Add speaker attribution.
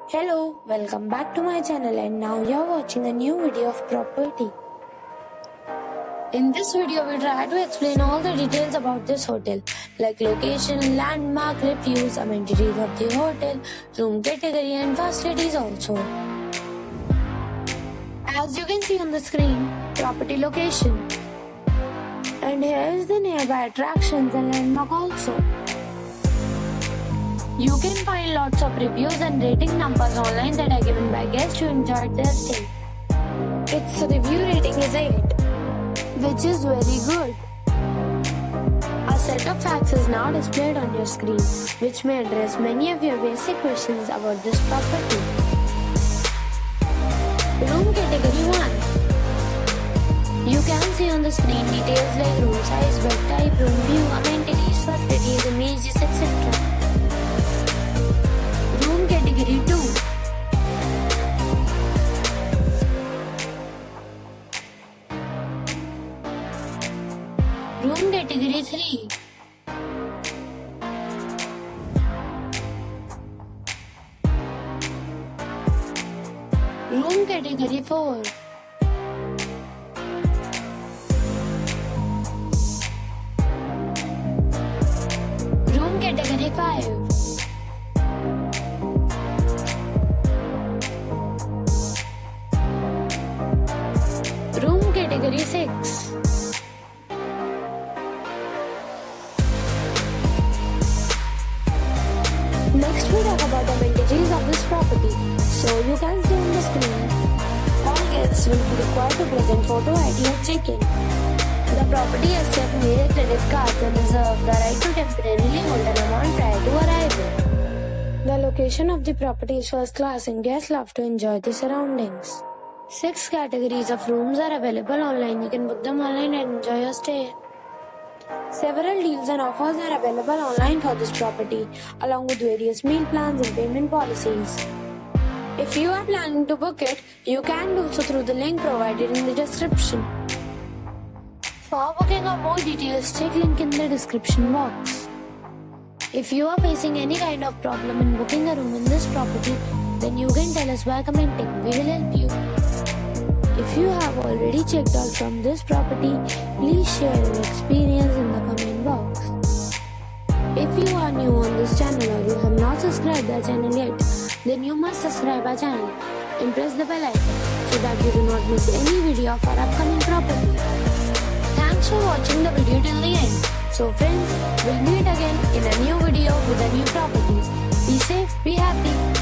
Speaker 1: Hello, welcome back to my channel and now you're watching a new video of property. In this video, we try to explain all the details about this hotel, like location, landmark, reviews, amenities of the hotel, room category and facilities also. As you can see on the screen, property location. And here is the nearby attractions and landmark also. You can find lots of reviews and rating numbers online that are given by guests who enjoyed their stay. Its review rating is 8, which is very good. A set of facts is now displayed on your screen, which may address many of your basic questions about this property. Room category 1. You can see on the screen details like room size, bed type, room view, amenities, facilities, images, etc. Room category 2. Room category 3. Room category 4. Room category 5. Room category 6. Next we talk about the amenities of this property. So you can see on the screen, all guests will be required to present photo ID at check-in. The property accepts major credit cards and reserves the right to temporarily hold an amount prior to arrival. The location of the property is first class and guests love to enjoy the surroundings. 6 categories of rooms are available online. You can book them online and enjoy your stay. Several deals and offers are available online for this property, along with various meal plans and payment policies. If you are planning to book it, you can do so through the link provided in the description. For booking or more details, check link in the description box. If you are facing any kind of problem in booking a room in this property, then you can tell us by commenting. We will help you. If you have already checked out from this property, please share your experience in the comment box. If you are new on this channel or you have not subscribed our channel yet, then you must subscribe our channel and press the bell icon so that you do not miss any video of our upcoming property. Thanks for watching the video till the end. So friends, we'll meet again in a new video with a new property. Be safe, be happy.